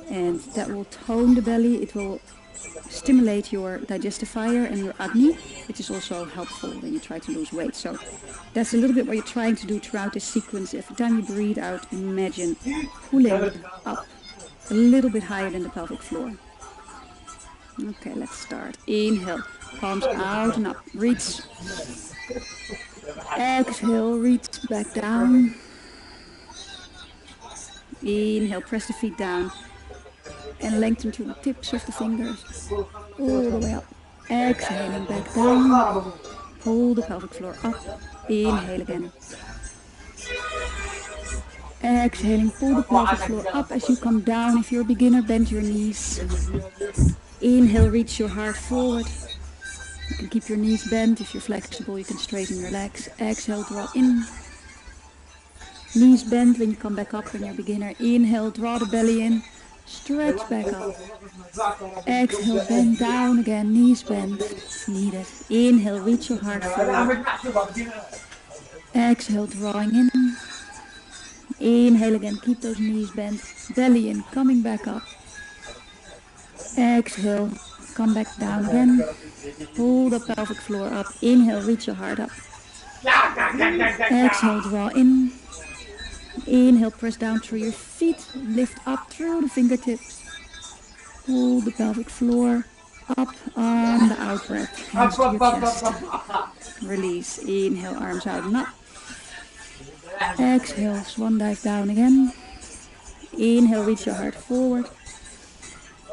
and that will tone the belly. It will stimulate your digestive fire and your Agni, which is also helpful when you try to lose weight. So that's a little bit what you're trying to do throughout this sequence. Every time you breathe out, imagine pulling up a little bit higher than the pelvic floor. Okay, let's start. Inhale, palms out and up. Reach. Exhale, reach back down. Inhale, press the feet down and lengthen through the tips of the fingers all the way up. Exhaling back down. Pull the pelvic floor up. Inhale again. Exhaling, pull the pelvic floor up as you come down. If you're a beginner, bend your knees. Inhale, reach your heart forward. You can keep your knees bent. If you're flexible, you can straighten your legs. Exhale, draw in. Knees bend when you come back up when you're a beginner. Inhale, draw the belly in. Stretch back up. Exhale, bend down again. Knees bend if needed. Inhale, reach your heart forward. Exhale, drawing in. Inhale again, keep those knees bent. Belly in, coming back up. Exhale, come back down again. Pull the pelvic floor up. Inhale, reach your heart up. Exhale, draw in. Inhale, press down through your feet. Lift up through the fingertips. Pull the pelvic floor up on the out breath. Hands to your chest. Release. Inhale, arms out and up. Exhale, swan dive down again. Inhale, reach your heart forward.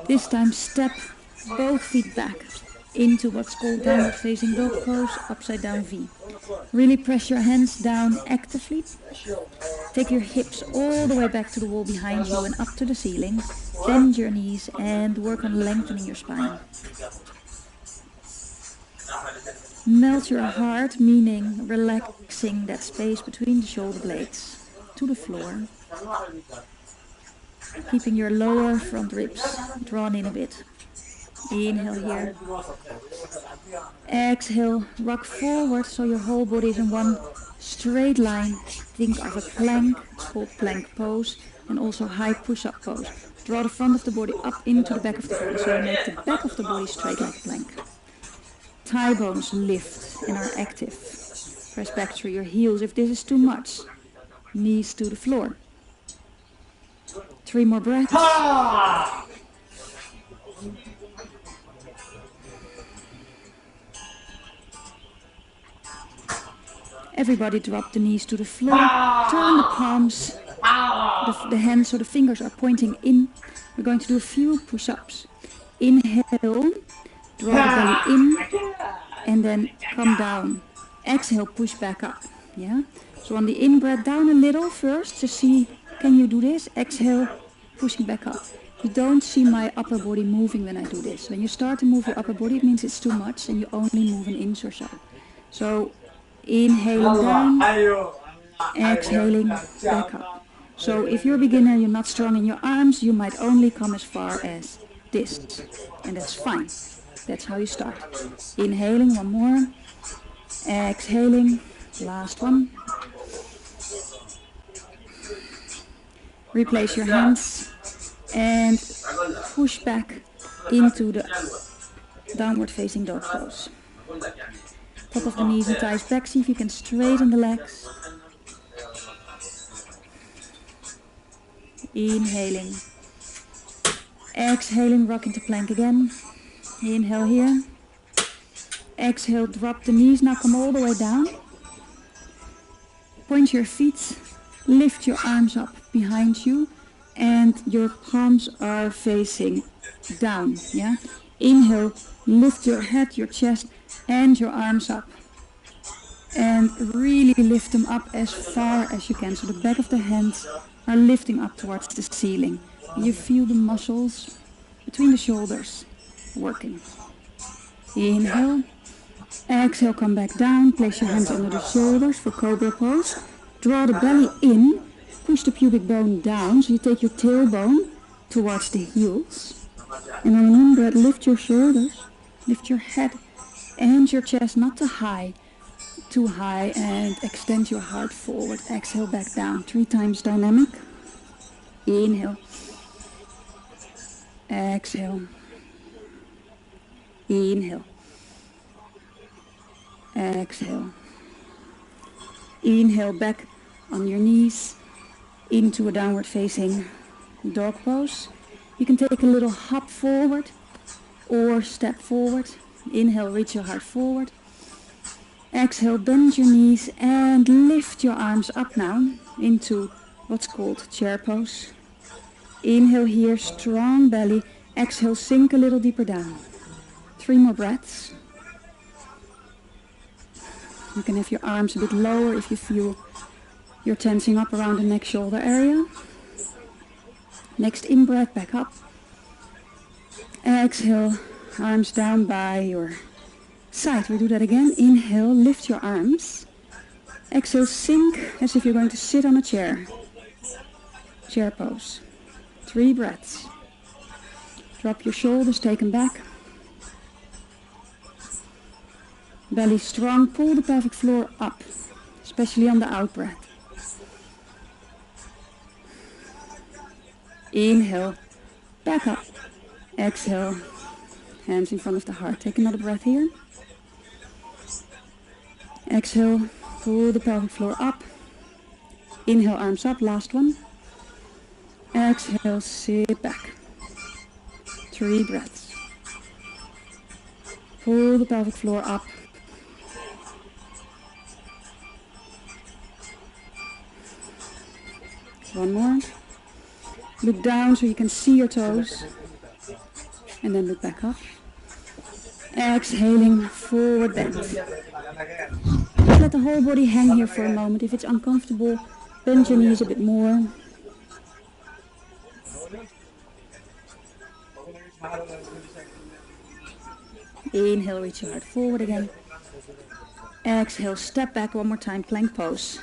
This time step both feet back into what's called downward facing dog pose, upside down V. Really press your hands down actively. Take your hips all the way back to the wall behind you and up to the ceiling. Bend your knees and work on lengthening your spine. Melt your heart, meaning relaxing that space between the shoulder blades to the floor. Keeping your lower front ribs drawn in a bit. Inhale here. Exhale, rock forward so your whole body is in one straight line. Think of a plank, it's called plank pose, and also high push-up pose. Draw the front of the body up into the back of the body so you make the back of the body straight like a plank. Thigh bones lift and are active. Press back through your heels if this is too much. Knees to the floor. 3 more breaths. Everybody drop the knees to the floor. Turn the palms, the hands so the fingers are pointing in. We're going to do a few push-ups. Inhale, draw the belly in, and then come down. Exhale, push back up. Yeah. So on the in-breath, down a little first to see, can you do this? Exhale, pushing back up. You don't see my upper body moving when I do this. When you start to move your upper body, it means it's too much and you only move an inch or so. So inhaling down, exhaling back up. So if you're a beginner, you're not strong in your arms, you might only come as far as this. And that's fine. That's how you start. Inhaling, one more. Exhaling, last one. Replace your hands and push back into the downward facing dog pose. Top of the knees and thighs back. See if you can straighten the legs. Inhaling. Exhaling, rock into plank again. Inhale here. Exhale, drop the knees. Now come all the way down. Point your feet. Lift your arms up behind you. And your palms are facing down. Yeah. Inhale, lift your head, your chest, and your arms up. And really lift them up as far as you can. So the back of the hands are lifting up towards the ceiling. You feel the muscles between the shoulders working. Inhale. Exhale, come back down. Place your hands under the shoulders for cobra pose. Draw the belly in. Push the pubic bone down. So you take your tailbone towards the heels. And on an in-breath, lift your shoulders. Lift your head and your chest, not too high, and extend your heart forward. Exhale, back down. 3 times dynamic. Inhale. Exhale. Inhale. Exhale. Inhale back on your knees into a downward facing dog pose. You can take a little hop forward or step forward. Inhale, reach your heart forward. Exhale, bend your knees and lift your arms up now into what's called chair pose. Inhale here, strong belly. Exhale, sink a little deeper down. 3 more breaths. You can have your arms a bit lower if you feel you're tensing up around the neck shoulder area. Next in-breath, back up. Exhale, arms down by your side. We do that again. Inhale, lift your arms. Exhale, sink as if you're going to sit on a chair. Chair pose. 3 breaths. Drop your shoulders, take them back. Belly strong, pull the pelvic floor up, especially on the out breath. Inhale, back up. Exhale, hands in front of the heart. Take another breath here. Exhale, pull the pelvic floor up. Inhale, arms up, last one. Exhale, sit back. 3 breaths. Pull the pelvic floor up. One more. Look down so you can see your toes. And then look back up. Exhaling, forward bend. Just let the whole body hang here for a moment. If it's uncomfortable, bend your knees a bit more. Inhale, reach your heart forward again. Exhale, step back one more time, plank pose.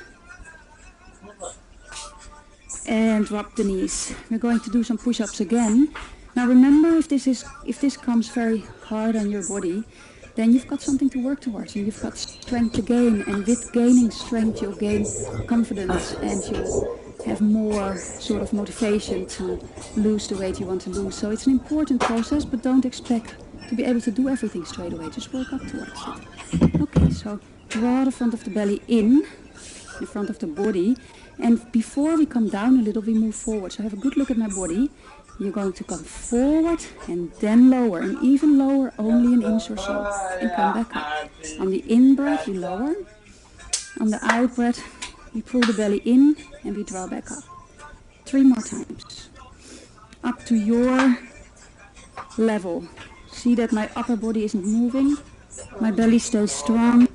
And drop the knees. We're going to do some push-ups again. Now remember, if this comes very hard on your body, then you've got something to work towards and you've got strength to gain, and with gaining strength you'll gain confidence and you'll have more sort of motivation to lose the weight you want to lose. So it's an important process, but don't expect to be able to do everything straight away. Just work up towards it. Okay, so draw the front of the belly in front of the body, and before we come down a little we move forward. So have a good look at my body. You're going to come forward and then lower, and even lower, only an inch or so, and come back up. On the in-breath you lower, on the out-breath we pull the belly in and we draw back up. 3 more times. Up to your level. See that my upper body isn't moving, my belly stays strong,